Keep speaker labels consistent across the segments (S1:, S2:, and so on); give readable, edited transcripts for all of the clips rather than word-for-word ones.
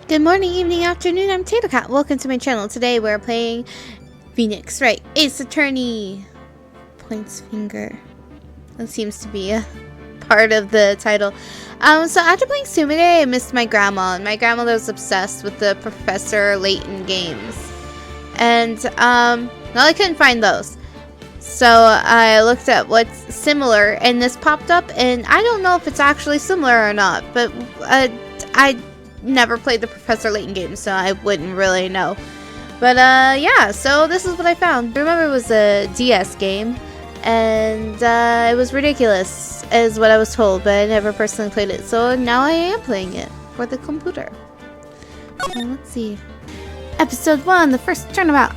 S1: Good morning, evening, afternoon. I'm Tater Cat. Welcome to my channel. Today we're playing Phoenix Wright, Ace Attorney. Points finger. That seems to be a part of the title. So after playing Sumire, I missed my grandma, and my grandmother was obsessed with the Professor Layton games. And well, I couldn't find those. So I looked at what's similar, and this popped up, and I don't know if it's actually similar or not, but I never played the Professor Layton game, so I wouldn't really know. But yeah, so this is what I found. I remember it was a DS game, and it was ridiculous, is what I was told, but I never personally played it, so now I am playing it for the computer. So let's see. Episode 1, the first turnabout.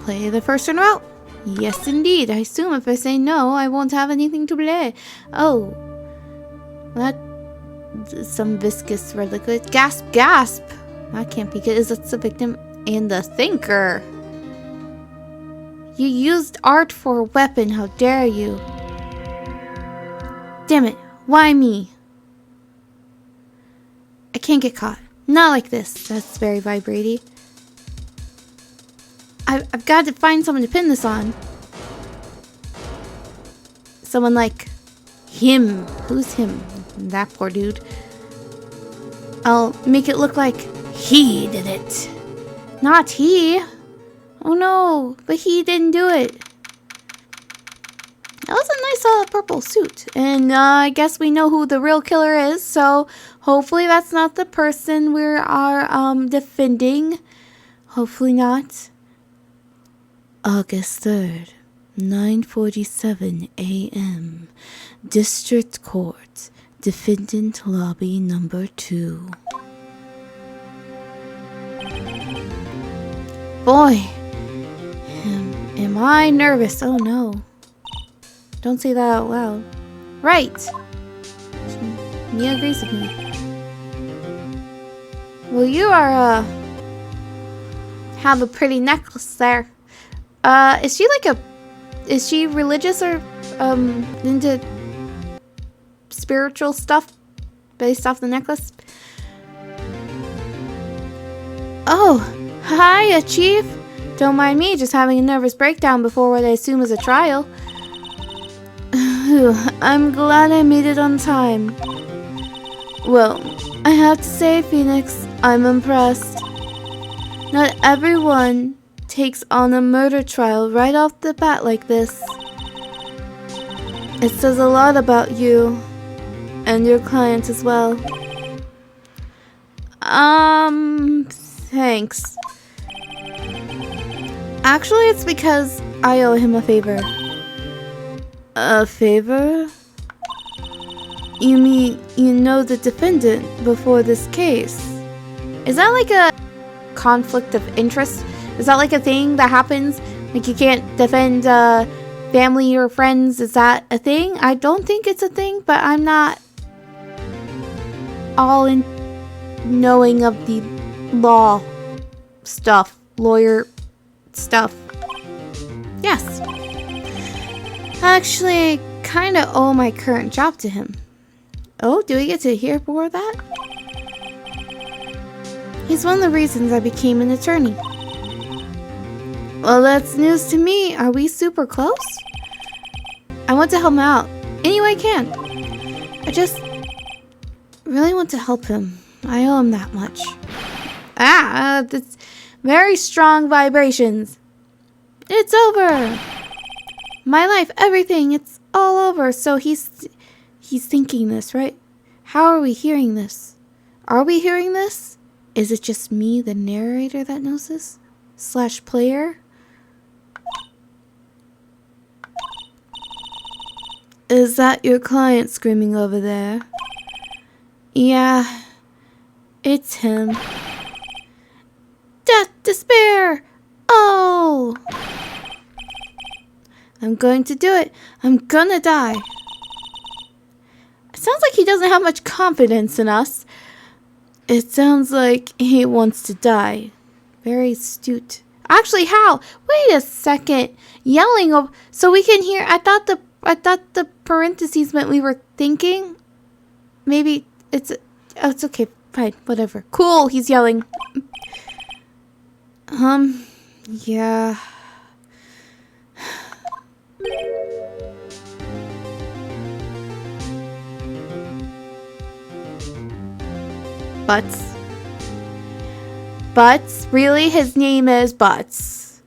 S1: Play the first turnabout? Yes, indeed. I assume if I say no, I won't have anything to play. Oh. That's some viscous red liquid. Gasp, gasp! That can't be good. It's the victim and the thinker. You used art for a weapon. How dare you? Damn it. Why me? I can't get caught. Not like this. That's very vibrating. I've got to find someone to pin this on. Someone like him. Who's him? That poor dude. I'll make it look like he did it. Not he. Oh no, but he didn't do it. That was a nice purple suit. And I guess we know who the real killer is, so hopefully that's not the person we are defending. Hopefully not. August 3rd, 9:47 a.m. District Court, Defendant Lobby Number 2. Boy, am I nervous. Oh no. Don't say that out loud. Right. Mia agrees with me. Well, you are, have a pretty necklace there. Is she religious or, into spiritual stuff based off the necklace? Oh, hi, Chief. Don't mind me, just having a nervous breakdown before what I assume is a trial. I'm glad I made it on time. Well, I have to say, Phoenix, I'm impressed. Not everyone takes on a murder trial right off the bat like this. It says a lot about you and your client as well. Thanks. Actually, it's because I owe him a favor. A favor? You mean you know the defendant before this case? Is that like a conflict of interest? Is that like a thing that happens? Like you can't defend family or friends? Is that a thing? I don't think it's a thing, but I'm not all in knowing of the law stuff, lawyer stuff. Yes. Actually, I kind of owe my current job to him. Oh, do we get to hear more of that? He's one of the reasons I became an attorney. Well, that's news to me. Are we super close? I want to help him out any way I can. I just really want to help him. I owe him that much. That's very strong vibrations. It's over. My life, everything, it's all over. So he's thinking this, right? How are we hearing this? Are we hearing this? Is it just me, the narrator, that knows this? / player? Is that your client screaming over there? Yeah, it's him. Death, despair! Oh! I'm going to do it. I'm gonna die. It sounds like he doesn't have much confidence in us. It sounds like he wants to die. Very astute. Actually, how? Wait a second. Yelling over so we can hear. I thought the parentheses meant we were thinking. Maybe It's okay. Fine, whatever. Cool, he's yelling. Yeah. Butts. Butts? Really? His name is Butts.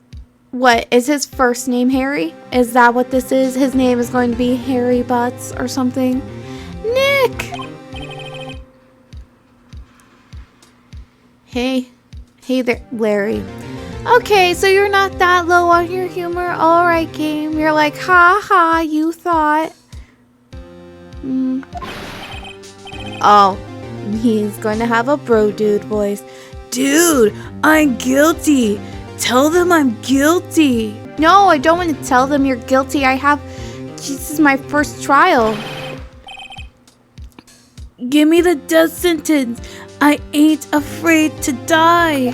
S1: What, is his first name Harry? Is that what this is? His name is going to be Harry Butts or something? Nick! Hey there, Larry. Okay, so you're not that low on your humor. Alright, game. You're like, ha ha, you thought. Oh, he's going to have a bro dude voice. Dude, I'm guilty. Tell them I'm guilty. No, I don't want to tell them you're guilty. This is my first trial. Give me the death sentence. I ain't afraid to die.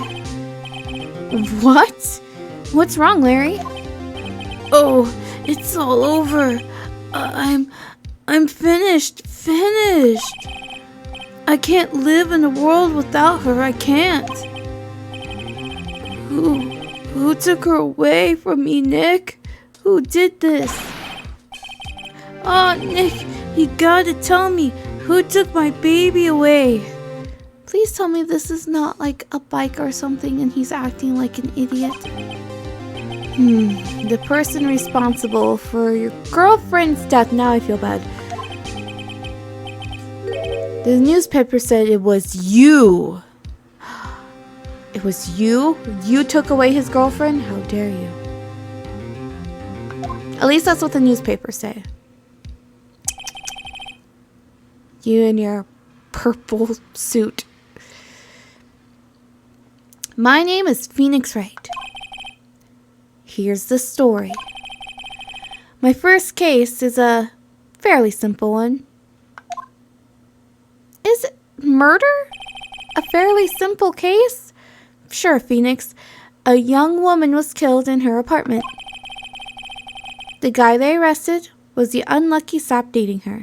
S1: What? What's wrong, Larry? Oh, it's all over. I'm finished. I can't live in a world without her. I can't. Who took her away from me, Nick? Who did this? Oh, Nick, you gotta tell me. Who took my baby away? Please tell me this is not like a bike or something and he's acting like an idiot. The person responsible for your girlfriend's death. Now I feel bad. The newspaper said it was you. It was you? You took away his girlfriend? How dare you? At least that's what the newspapers say. You and your purple suit. My name is Phoenix Wright. Here's the story. My first case is a fairly simple one. Is it murder? A fairly simple case? Sure, Phoenix. A young woman was killed in her apartment. The guy they arrested was the unlucky sap dating her.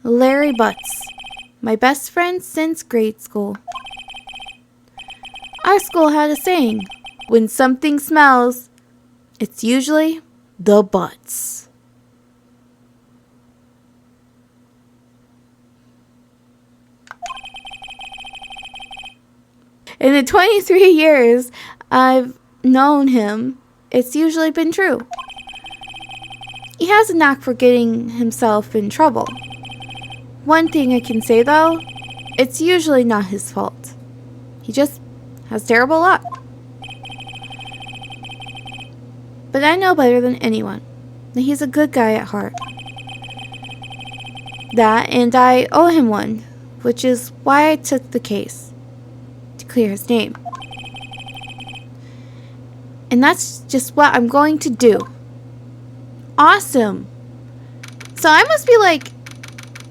S1: Larry Butts, my best friend since grade school. Our school had a saying, when something smells, it's usually the butts. In the 23 years I've known him, it's usually been true. He has a knack for getting himself in trouble. One thing I can say though, it's usually not his fault. He just has terrible luck. But I know better than anyone that he's a good guy at heart. That, and I owe him one, which is why I took the case. To clear his name. And that's just what I'm going to do. Awesome. So I must be like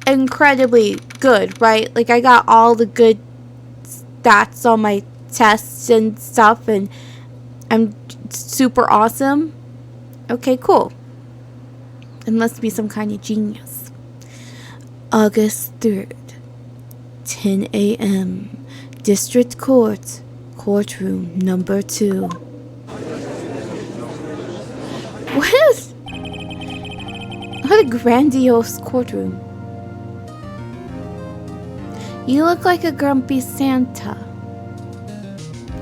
S1: incredibly good, right? Like I got all the good stats on my tests and stuff and I'm super awesome. Okay, cool. It must be some kind of genius. August 3rd, 10 a.m. District Court, courtroom number 2. What a grandiose courtroom. You look like a grumpy Santa.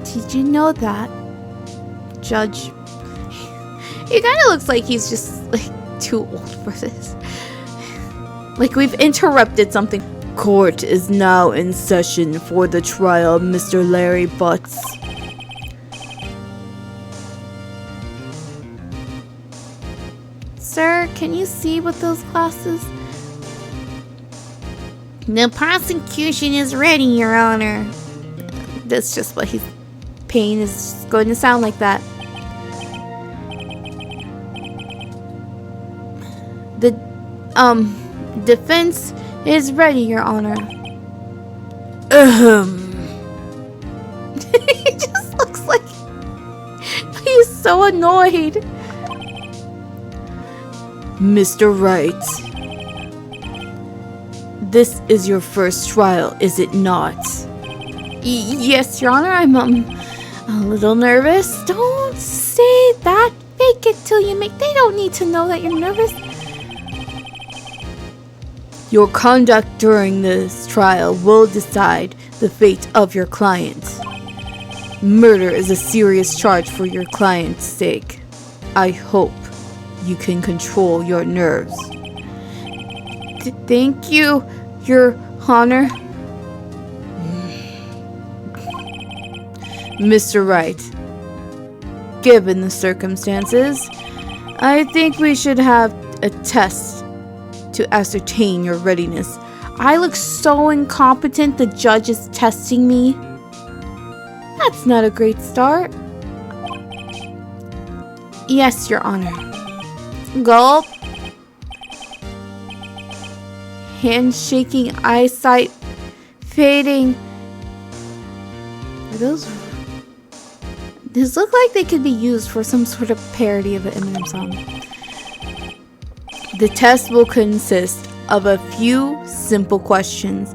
S1: Did you know that? Judge. He kind of looks like he's just like too old for this. Like we've interrupted something. Court is now in session for the trial of Mr. Larry Butts. Sir, can you see with those glasses? The prosecution is ready, Your Honor. That's just what he's paying is going to sound like that. The defense is ready, Your Honor. He just looks like he's so annoyed. Mr. Wright,
S2: This is your first trial, is it not? Yes, Your Honor, I'm a little nervous. Don't say that. Fake it till you make. They don't need to know that you're nervous. Your conduct during this trial will decide the fate of your client. Murder is a serious charge for your client's sake. I hope you can control your nerves. Thank you, Your Honor. Mr. Wright, given the circumstances, I think we should have a test to ascertain your readiness. I look so incompetent, the judge is testing me. That's not a great start. Yes, Your Honor. Gulp. Handshaking, eyesight fading. Are those... These look like they could be used for some sort of parody of an Eminem song. The test will consist of a few simple questions.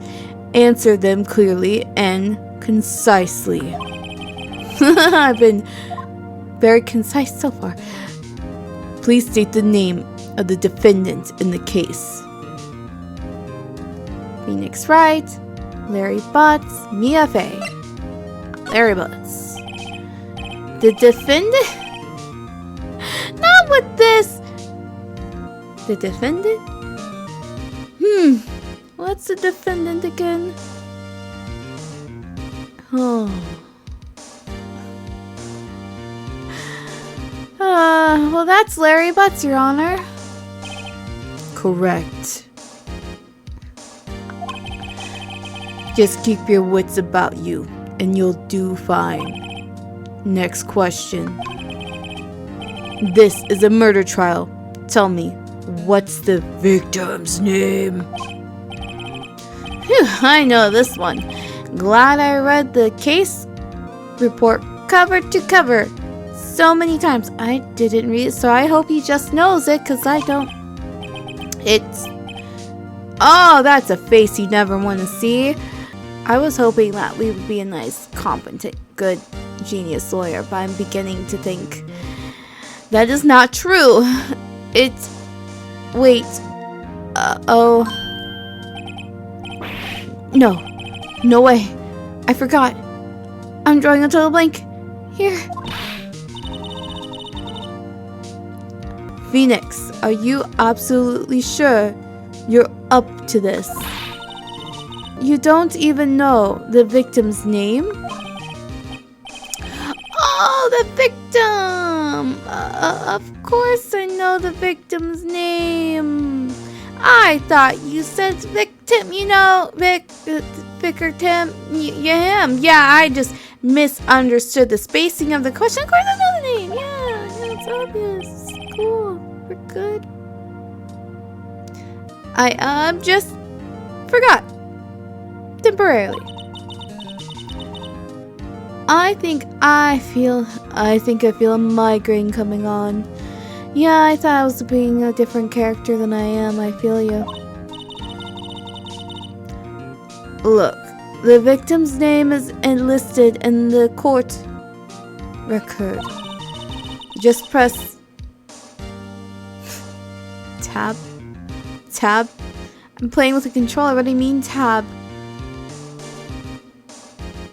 S2: Answer them clearly and concisely. I've been very concise so far. Please state the name of the defendant in the case. Phoenix Wright, Larry Butts, Mia Fey. Larry Butts. The defendant? Not with this. The defendant? What's the defendant again? Oh. Well, that's Larry Butts, Your Honor. Correct. Just keep your wits about you, and you'll do fine. Next question. This is a murder trial. Tell me, what's the victim's name? Phew, I know this one. Glad I read the case report cover to cover so many times. I didn't read it, so I hope he just knows it, because I don't. It's... Oh, that's a face you never want to see. I was hoping that we would be a nice, competent, good, genius lawyer, but I'm beginning to think that is not true. It's... Wait. Oh. No. No way. I forgot. I'm drawing a total blank. Here. Phoenix, are you absolutely sure you're up to this? You don't even know the victim's name? Oh, the victim! Of course I know the victim's name. I thought you said victim, you know, Vicar Tim, him. Yeah, I just misunderstood the spacing of the question. Of course I know the name. Yeah, it's obvious. Cool, we're good. I just forgot. Temporarily. I think I feel a migraine coming on. Yeah, I thought I was being a different character than I am. I feel you. Look, the victim's name is enlisted in the court record. Just press tab. Tab. I'm playing with a controller. What do you mean tab?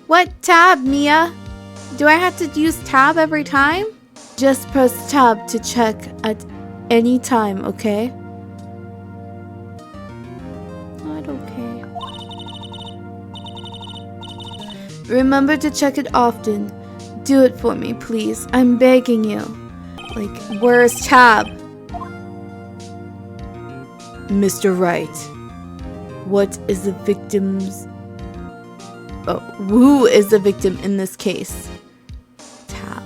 S2: What tab, Mia? Do I have to use tab every time? Just press tab to check at any time, okay? Not okay. Remember to check it often. Do it for me, please. I'm begging you. Like, where's tab? Mr. Wright, what is the victim's... Oh, who is the victim in this case? Tab.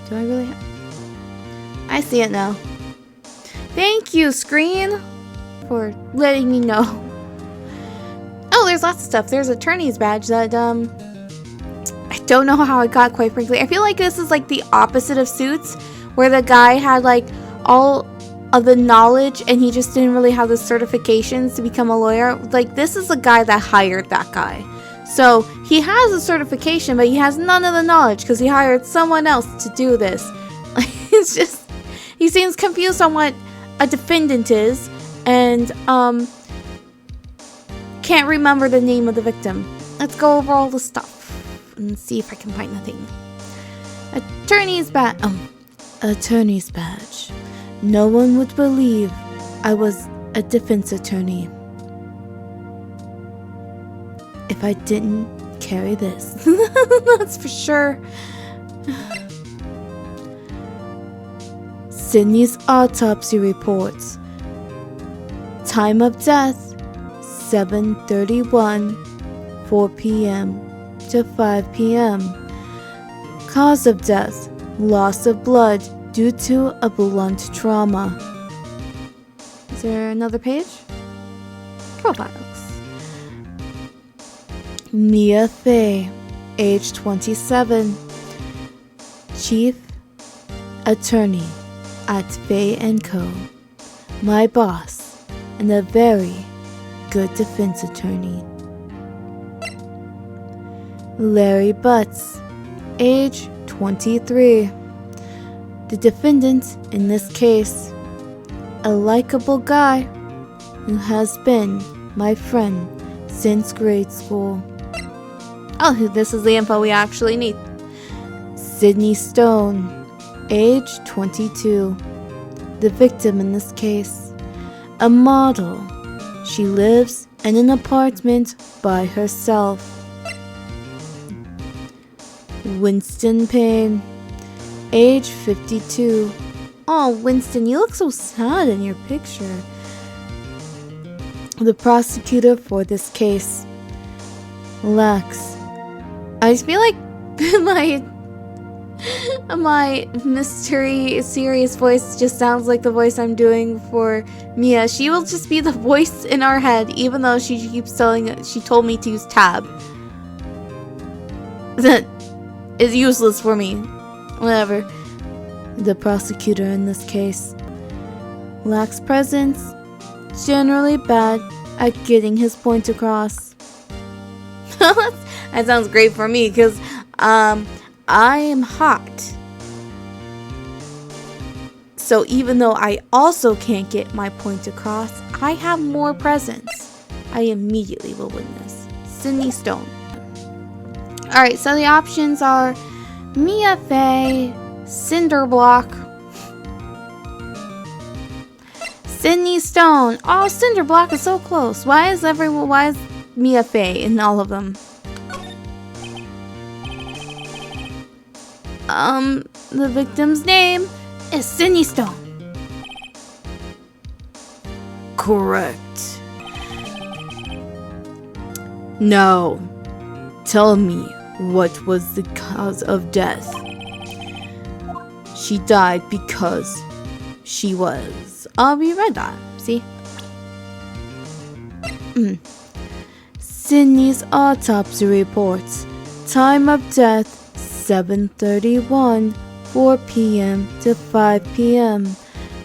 S2: Do I really have... I see it now. Thank you, screen, for letting me know. Oh, there's lots of stuff. There's an attorney's badge that, I don't know how I got, quite frankly. I feel like this is like the opposite of Suits, where the guy had like all of the knowledge, and he just didn't really have the certifications to become a lawyer. Like, this is the guy that hired that guy. So he has a certification, but he has none of the knowledge because he hired someone else to do this. It's just, he seems confused on what a defendant is, and can't remember the name of the victim. Let's go over all the stuff and see if I can find nothing. Attorney's badge. No one would believe I was a defense attorney if I didn't carry this. That's for sure. Sydney's autopsy reports. Time of death, 7:31, 4 p.m. to 5 p.m. Cause of death, loss of blood due to a blunt trauma. Is there another page? Profiles. Mia Fey, age 27, Chief Attorney at Fey & Co. My boss, and a very good defense attorney. Larry Butts, age 23. The defendant in this case, a likable guy who has been my friend since grade school. Oh, this is the info we actually need. Sydney Stone, age 22. The victim in this case, a model. She lives in an apartment by herself. Winston Payne, age 52. Oh, Winston, you look so sad in your picture. The prosecutor for this case, Lex. I just feel like my mystery serious voice just sounds like the voice I'm doing for Mia. She will just be the voice in our head, even though she keeps she told me to use tab. That is useless for me. Whatever. The prosecutor in this case lacks presence, generally bad at getting his point across. That sounds great for me because I am hot. So even though I also can't get my point across, I have more presence. I immediately will win this. Sydney Stone. Alright, so the options are Mia Fey, Cinderblock, Sydney Stone. Oh, Cinderblock is so close. Why is Mia Fey in all of them? The victim's name is Sydney Stone.
S3: Correct. Now, tell me, what was the cause of death?
S2: She died because she was... we read that. See? Sydney's autopsy reports. Time of death, 7:31, 4 p.m. to 5 p.m.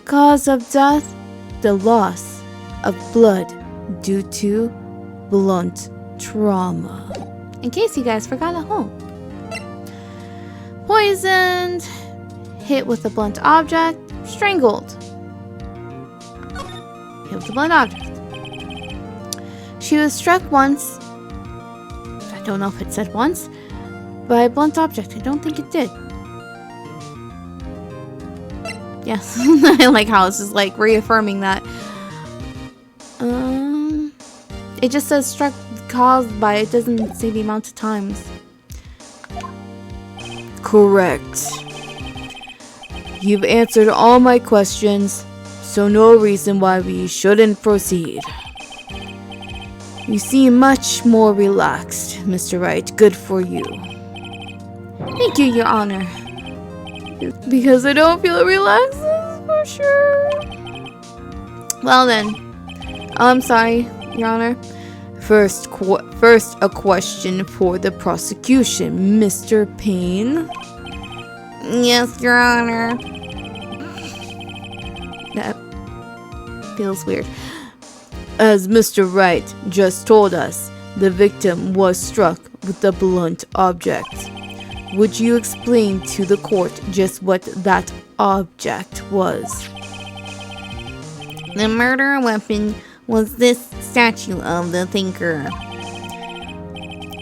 S2: Cause of death, the loss of blood due to blunt trauma. In case you guys forgot at home. Poisoned, hit with a blunt object, strangled. Hit with a blunt object. She was struck once. I don't know if it said once. By a blunt object. I don't think it did. Yes. I like how it's just like reaffirming that. It just says struck caused by. It doesn't say the amount of times.
S3: Correct. You've answered all my questions, so no reason why we shouldn't proceed. You seem much more relaxed, Mr. Wright. Good for you.
S2: Thank you, Your Honor. Because I don't feel relaxed, for sure. Well then, I'm sorry, Your Honor.
S3: First, a question for the prosecution, Mr. Payne.
S2: Yes, Your Honor.
S1: Feels weird.
S3: As Mr. Wright just told us, the victim was struck with a blunt object. Would you explain to the court just what that object was?
S2: The murder weapon was this statue of the thinker.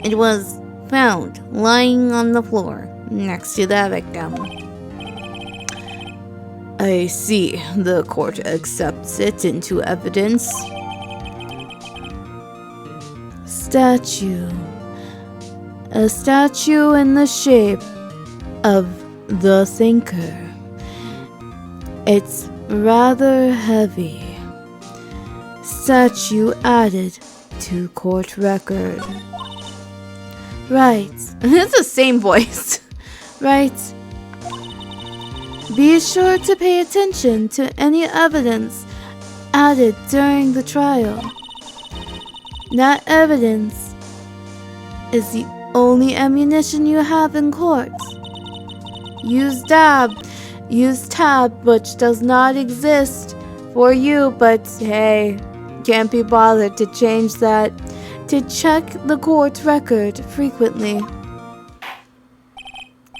S2: It was found lying on the floor next to the victim.
S3: I see. The court accepts it into evidence. Statue. A statue in the shape of the thinker. It's rather heavy. Statue added to court record. Right.
S1: It's the same voice.
S3: Right. Be sure to pay attention to any evidence added during the trial. That evidence is the only ammunition you have in court. Use tab, which does not exist for you, but hey, can't be bothered to change that. To check the court record frequently.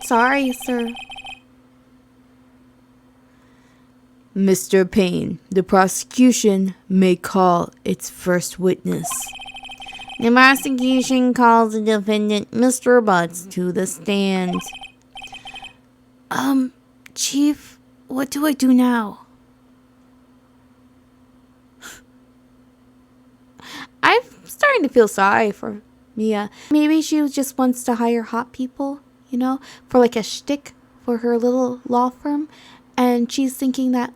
S1: Sorry, sir.
S3: Mr. Payne, the prosecution may call its first witness.
S2: The prosecution calls the defendant, Mr. Butts, to the stand.
S3: Chief, what do I do now?
S1: I'm starting to feel sorry for Mia. Maybe she just wants to hire hot people, you know, for like a shtick for her little law firm. And she's thinking that,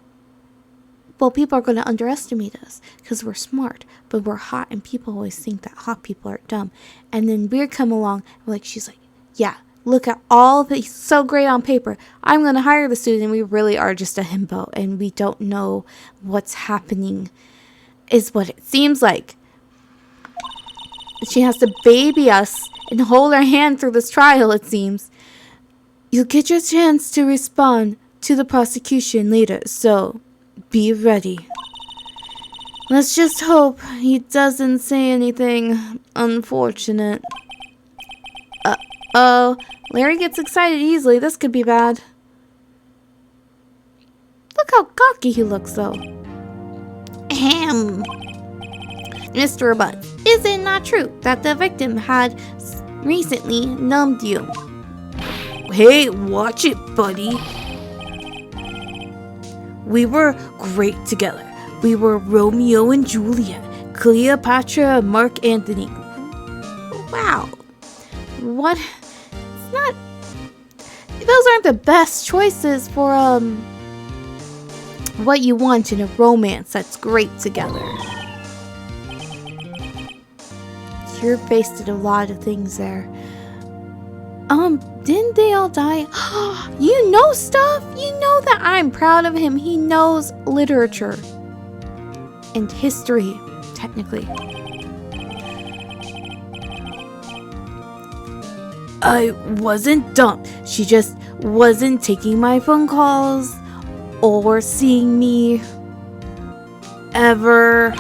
S1: well, people are going to underestimate us because we're smart, but we're hot, and people always think that hot people are dumb. And then we come along, and like she's like, yeah, look at all of it, he's so great on paper. I'm going to hire the student. We really are just a himbo, and we don't know what's happening, is what it seems like. She has to baby us and hold our hand through this trial, it seems.
S3: You'll get your chance to respond to the prosecution later, so be ready. Let's just hope he doesn't say anything unfortunate.
S1: Uh-oh. Larry gets excited easily. This could be bad. Look how cocky he looks, though.
S2: Ahem. Mr. Butts, is it not true that the victim had recently numbed you?
S3: Hey, watch it, buddy. We were great together. We were Romeo and Juliet, Cleopatra and Mark Antony.
S1: Wow. What? It's not... Those aren't the best choices for, what you want in a romance that's great together. Your face did a lot of things there. Didn't they all die? You know stuff! You know that I'm proud of him. He knows literature. And history, technically.
S3: I wasn't dumb. She just wasn't taking my phone calls or seeing me ever.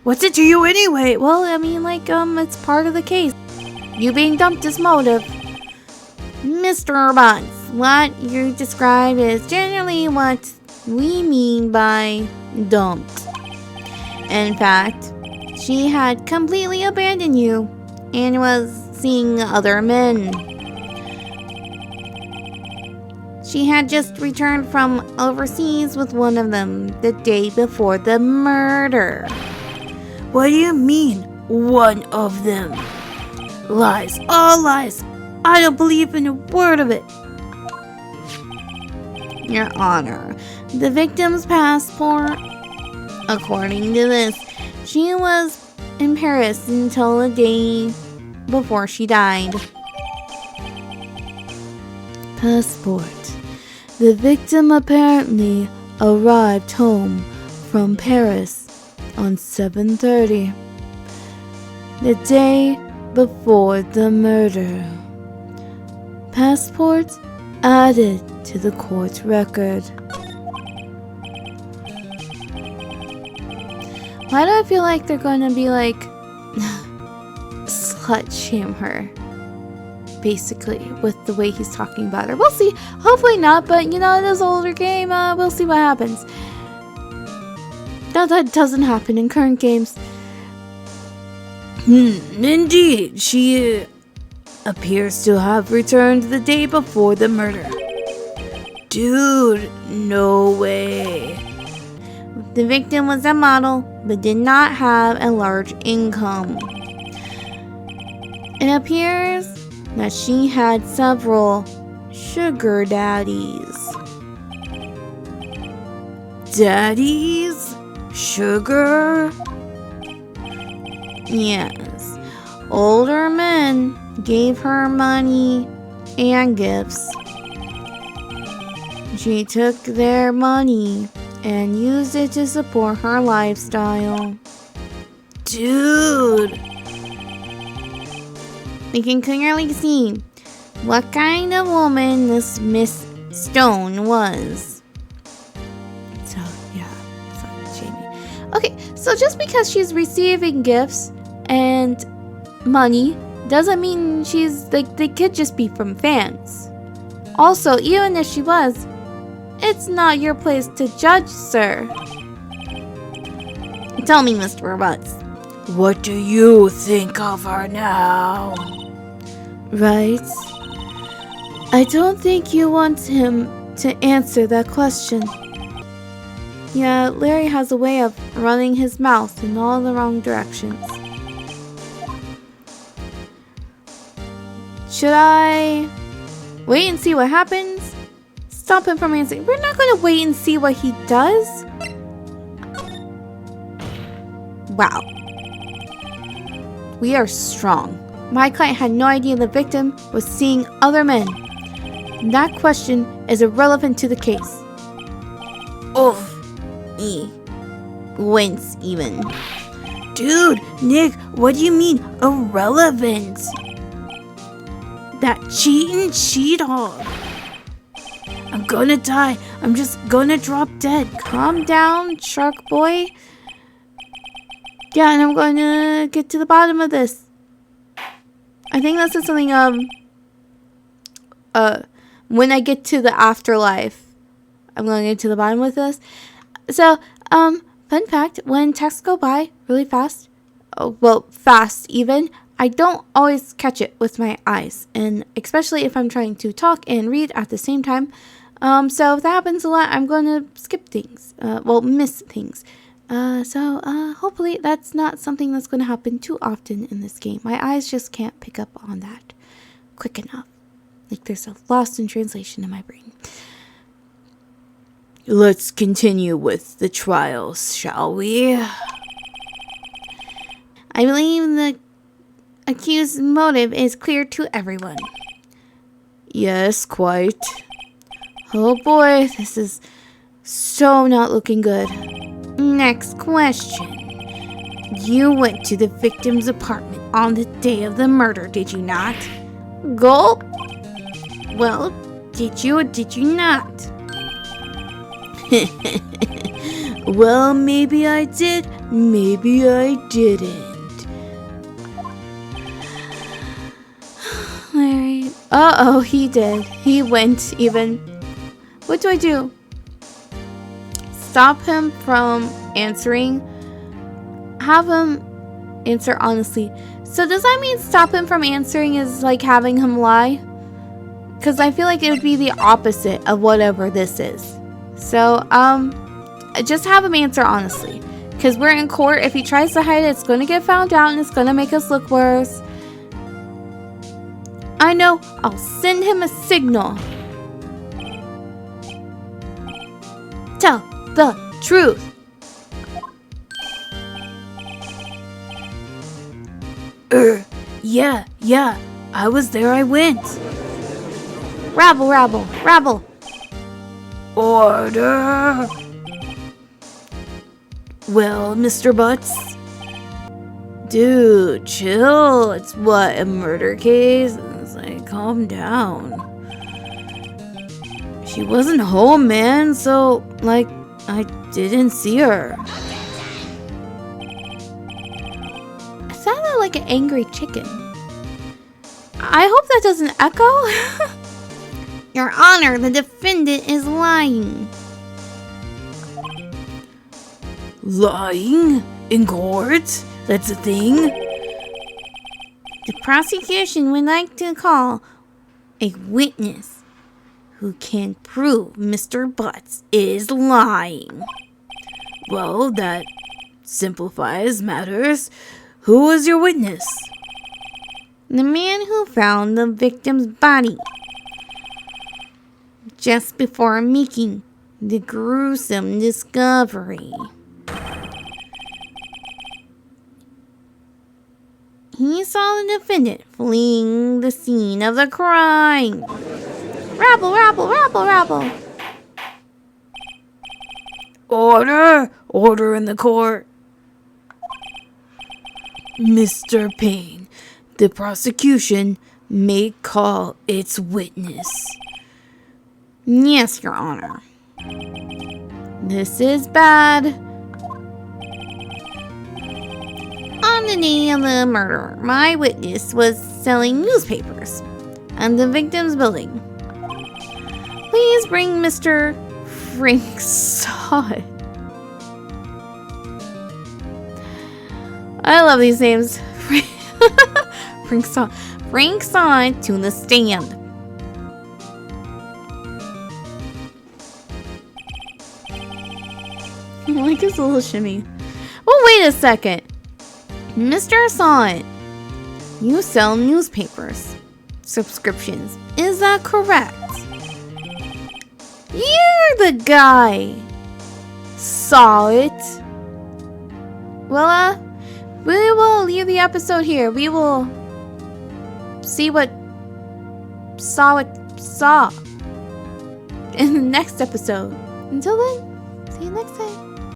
S3: What's it to you anyway?
S1: Well, I mean, like, it's part of the case. You being dumped is motive.
S2: Mr. Butts, what you describe is generally what we mean by dumped. In fact, she had completely abandoned you and was seeing other men. She had just returned from overseas with one of them the day before the murder.
S3: What do you mean, one of them? Lies, all lies. I don't believe in a word of it.
S2: Your Honor, the victim's passport, according to this, she was in Paris until the day before she died.
S3: Passport. The victim apparently arrived home from Paris on 7:30, the day before the murder. Passport added to the court record.
S2: Why do I feel like they're gonna be like slut shame her? Basically, with the way he's talking about her. We'll see. Hopefully not, but you know, it is an older game. We'll see what happens. No, that doesn't happen in current games.
S3: Indeed, she appears to have returned the day before the murder. Dude, no way.
S2: The victim was a model, but did not have a large income. It appears that she had several sugar daddies.
S3: Daddies? Sugar?
S2: Yes, older men gave her money and gifts. She took their money and used it to support her lifestyle.
S3: Dude!
S2: We can clearly see what kind of woman this Miss Stone was.
S3: So, yeah. So, Jamie.
S2: Okay, so just because she's receiving gifts and money doesn't mean she's like, they could just be from fans. Also, even if she was, it's not your place to judge, sir. Tell me, Mr. Butts.
S3: What do you think of her now?
S2: Right? I don't think you want him to answer that question. Yeah, Larry has a way of running his mouth in all the wrong directions. Should I wait and see what happens? Stop him from answering. We're not going to wait and see what he does. Wow. We are strong. My client had no idea the victim was seeing other men. That question is irrelevant to the case. Oof. Wince even.
S3: Dude, Nick, what do you mean irrelevant? That cheating she-dog. I'm gonna die. I'm just gonna drop dead.
S2: Calm down, shark boy. Yeah, and I'm going to get to the bottom of this. I think this is something, when I get to the afterlife, I'm going to get to the bottom with this. So, fun fact, when texts go by really fast, fast even, I don't always catch it with my eyes, and especially if I'm trying to talk and read at the same time. So if that happens a lot, I'm going to skip things, miss things. So hopefully that's not something that's going to happen too often in this game. My eyes just can't pick up on that quick enough. Like there's a lost in translation in my brain.
S3: Let's continue with the trials, shall we?
S2: I believe the accused's motive is clear to everyone.
S3: Yes, quite.
S2: Oh boy, this is so not looking good. Next question. You went to the victim's apartment on the day of the murder, did you not? Gulp. Well, did you or did you not?
S3: Well, maybe I did, maybe I didn't.
S2: Larry. Uh-oh, he did. He went even. What do I do? Stop him from answering. Have him answer honestly. So does that mean stop him from answering is like having him lie? Because I feel like it would be the opposite of whatever this is. So, just have him answer honestly. Because we're in court. If he tries to hide it, it's going to get found out and it's going to make us look worse. I know. I'll send him a signal. Tell the truth.
S3: Yeah. I was there, I went.
S2: Rabble, rabble, rabble.
S3: Order. Well, Mr. Butts? Dude, chill. It's what, a murder case? It's like, calm down. She wasn't home, man, so, like, I didn't see her.
S2: sounded like an angry chicken. I hope that doesn't echo.
S1: Your Honor, the defendant is lying.
S3: Lying? In court? That's a thing?
S1: The prosecution would like to call a witness who can prove Mr. Butts is lying.
S3: Well, that simplifies matters. Who is your witness?
S1: The man who found the victim's body just before making the gruesome discovery. He saw the defendant fleeing the scene of the crime. Rabble, rabble, rabble, rabble.
S3: Order! Order in the court. Mr. Payne, the prosecution may call its witness.
S1: Yes, Your Honor.
S2: This is bad.
S1: On the day of the murder, my witness was selling newspapers at the victim's building. Please bring Mr.
S2: Frank saw it. I love these names. Frank saw it to the stand. I like his little shimmy. Oh, wait a second. Mr. Sonnet, you sell newspapers subscriptions. Is that correct? You're the guy. Saw it. Well, we will leave the episode here. We will see what saw in the next episode. Until then, see you next time.